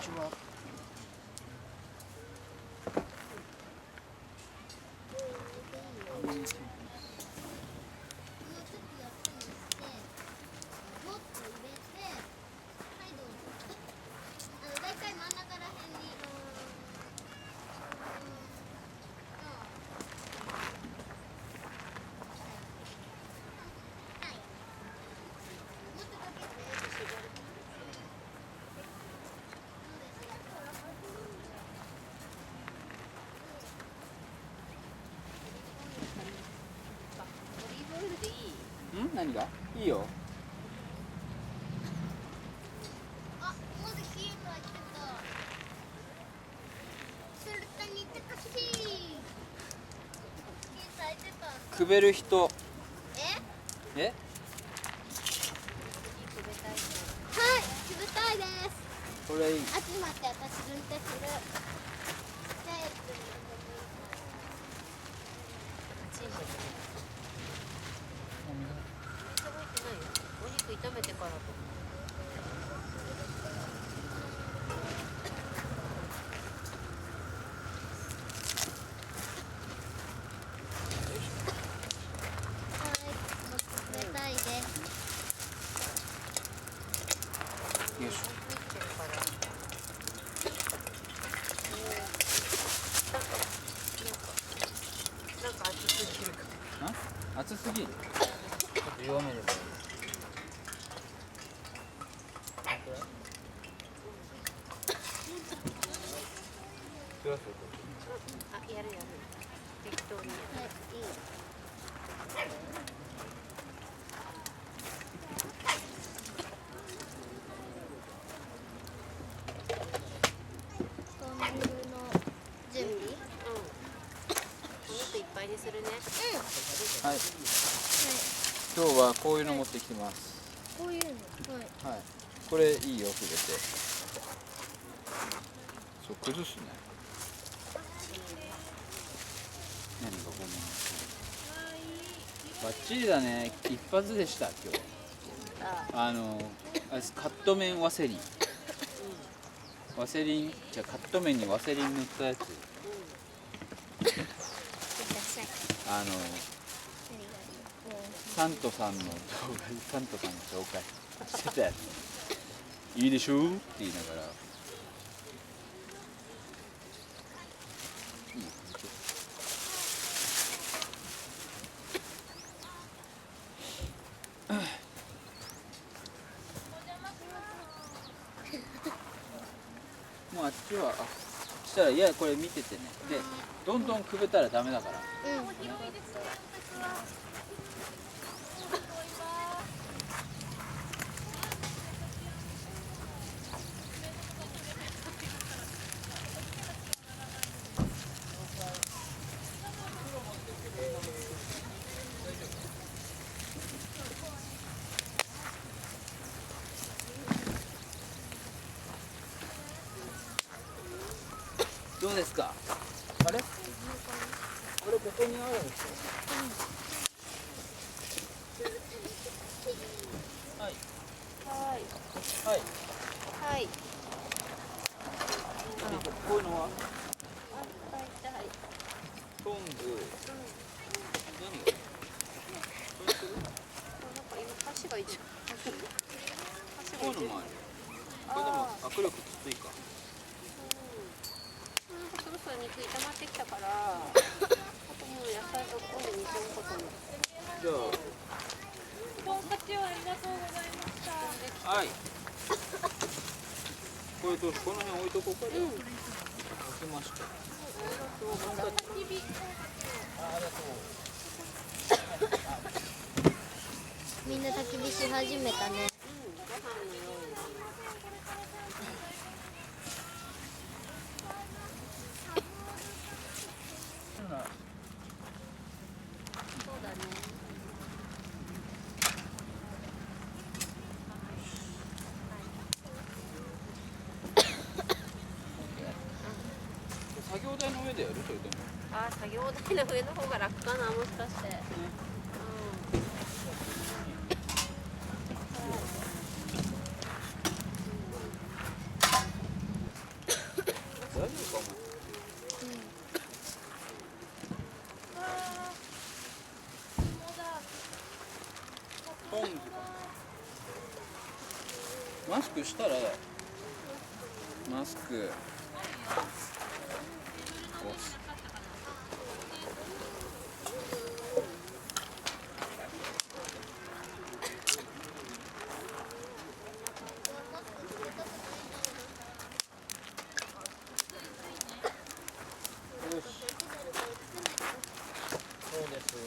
ちは。何がいいよ。あ、まだ CM 入ってた。それと似てたし。入ってた。くべる人。え？え？はい、くべたいです。これいい。あ、ちょっと待って、私分解する。じゃあやってみる。お肉炒めてからと。はい、くべたいです。よいしなんか熱すぎるか。ょ。あ？熱すぎる。ちょっと弱めればいい。あ、やるやる。適当に。はい、いい。トンネルの準備？お肉いっぱいにするね。はい。はい。今日はこういうの持ってきてます。こういうの。はい。はい。これいいよ、くべて。そう、崩すね。何がごめんなさい。バッチリだね。一発でした、今日。あれです、カット麺ワセリン。ワセリン、じゃあカット麺にワセリン塗ったやつ。いらっしゃい。あの、何がいい？サントさんの動画にサントさんが紹介してたやつ。いいでしょうって言いながら。いいよ、もうあっちは、そしたら、いや、これ見ててね。で、どんどんくべたらダメだから。うん。どうですか。あれ。これここにあるんですよ。はい。はい。はい。はい。でこういうのは。あ、痛い。トング。何が。これする。なんか今箸が痛い。箸が痛い。こういうのもある。これでも握力きついか。なんかそろそろ肉炒まってきたから、あともう野菜とこんで煮込むことに。じゃトンカチをありがとうございました。あ、はい。これどうし、この辺置いとこうか。じゃあ。置きました。ありがとう。みんな焚き火し始めたね。ご飯の用意。そうだね。作業台の上でやる、それとも。あ、作業台の上の方が楽かな、もしかして。マスクしたらマスクよしそうですよ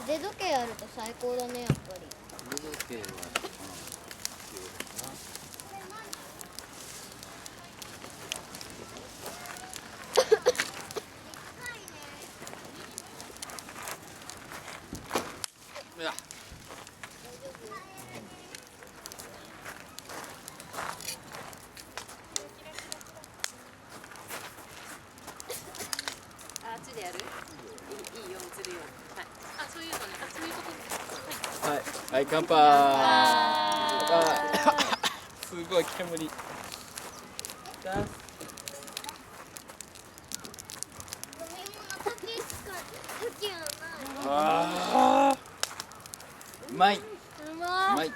腕時計あると最高だね、やっぱり。腕時計は必要だな。いやあっちでやる？いいよ、映るよ。はい。あ、そういうのね。あ、そういうことです。はい、はい、乾杯。すごい煙。飲み物時はない。ああ、うまい。ううまい。まい。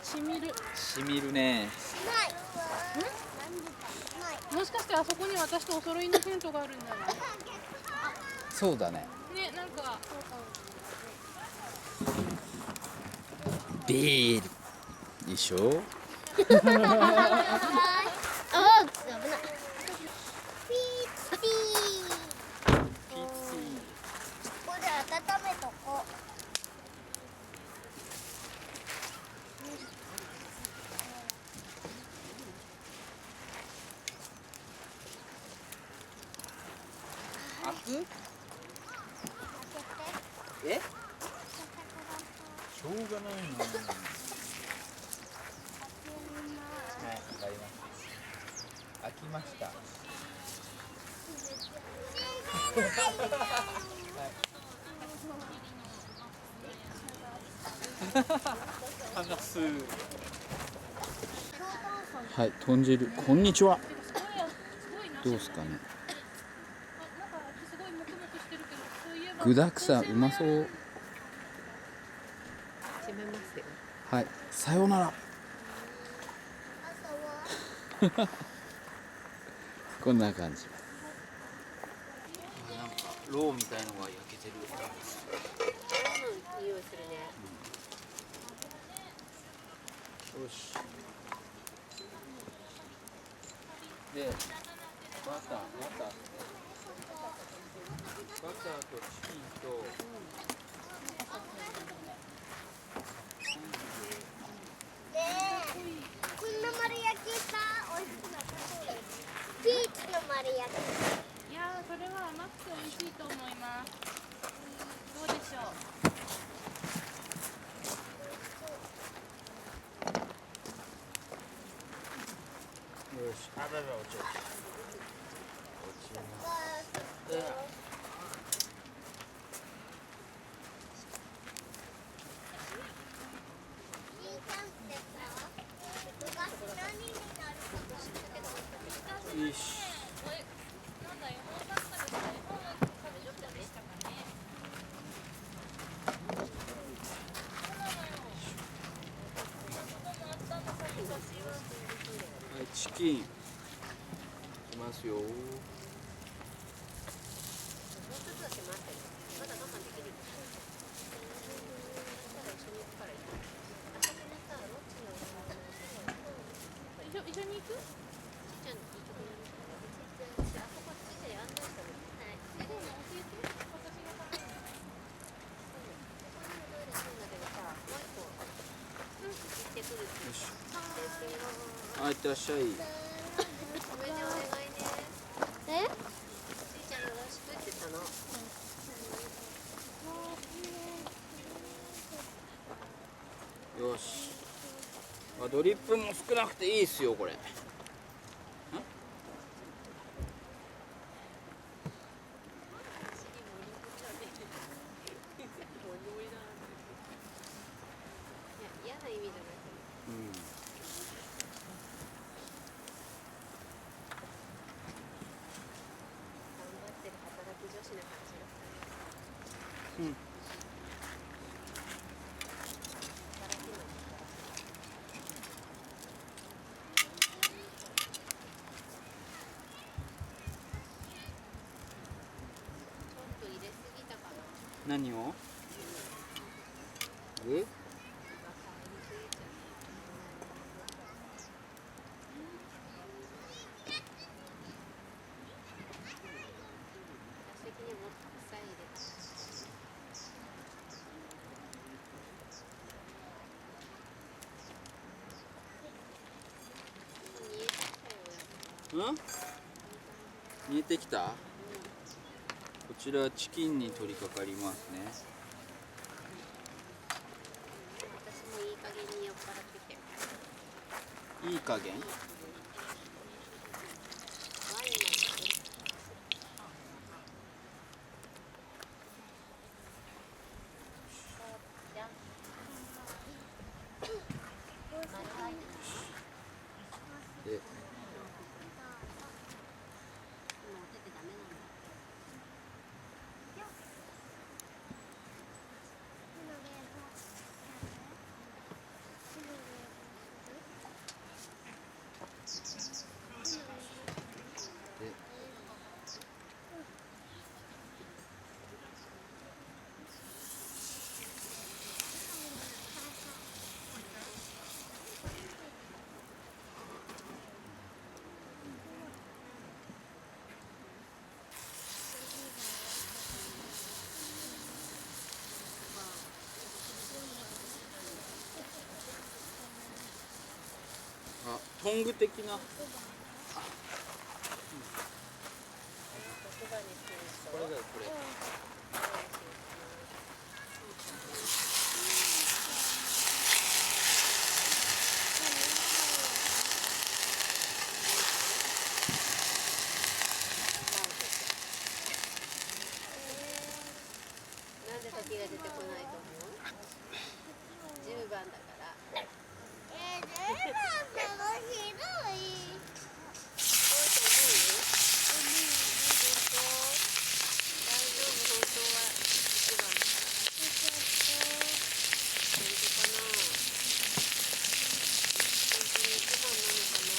しみる。しみるね。もしかしてあそこに私とお揃いのテントがあるんじゃない？そうだね。ね、なんか。ビール。いいでしょあ、危ない。ピーチピー。ここで温めとこう。開く？え？しょうがないな。はい、わかりました。開きました。話す。はい、豚汁。こんにちは。どうですかね。具だくさん、うまそう。閉めますよ。はい、さようなら。こんな感じ。なんかろうみたいのが焼けてる。匂いするね。よし。で、バターとチキンと。こんな丸焼きさ、美味しくなさそうです。ピーチの丸焼き。いやー、それは甘くて美味しいと思います。どうでしょう。よし、あ、だめ、落ちます。よし。はい、チキン。いきますよ。一緒に行く？ってらっしゃい。ごめんね、お願いね。え？ちいちゃんよろしくって言ったの。よし。ドリップも少なくていいっすよこれ。いや、嫌な意味じゃなくて。頑張ってる働き女子な感じがしたね。うん。働きの。ちょっと入れすぎたかな。何を？入りすぎちゃった。私的にはもっとたくさん入れた。煮えてきたよ、やっぱ。煮えてきた？こちらチキンに取り掛かりますね。私もいい加減に酔っ払ってて。いい加減？ワインなんだね。で、もう手でダメなんだ。で、トング的な。言葉にする人。これだよこれ。なんで時が出てこないと思う？10番だから。10番なのひどい。そうと思う？本当？大丈夫、本当は1番だから。本当かな？本当に1番なのかな？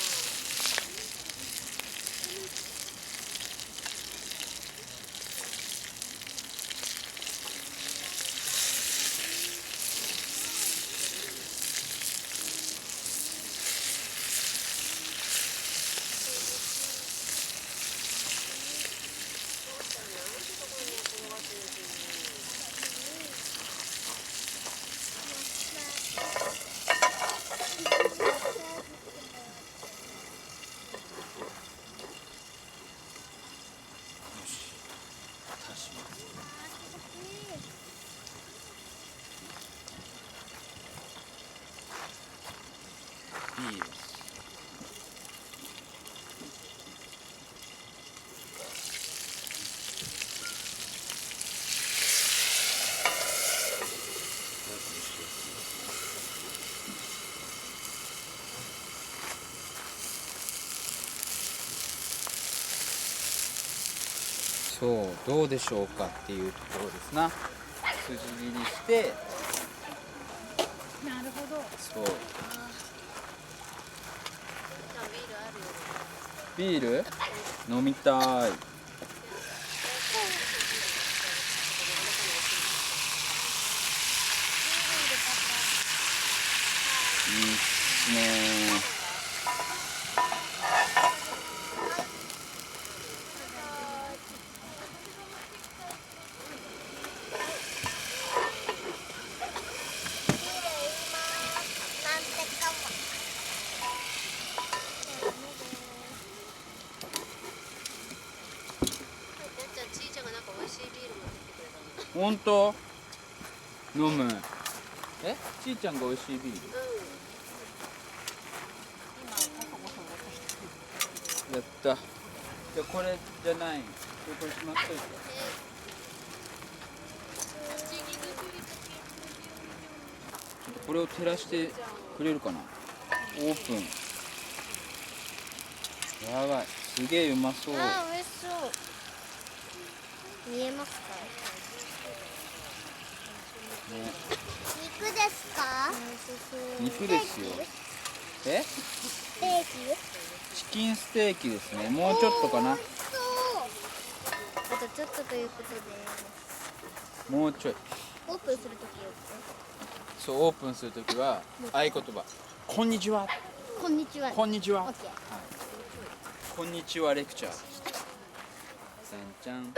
足します。ビール。そうどうでしょうかっていうところですな。筋切りしてなるほど。そうじゃあビールあるよ。ビール飲みたい。いいっすね。なんてかも。本当？飲む。ちーちゃんが美味しいビール。今コソコソ出てきやった。じゃあこれじゃない。これしまっといて。ちょっとこれを照らしてくれるかな。オープン。やばい。すげえうまそう。あー、美味しそう。見えますか？ね、肉ですか？肉ですよ。ステーキ？チキンステーキですね。もうちょっとかな。美味しそう。あとちょっとということで、もうちょい。オープンするときよ。そう、オープンするときは合言葉。こんにちは。こんにちは。こんにちは。オッケー。こんにちはレクチャー。さんちゃん。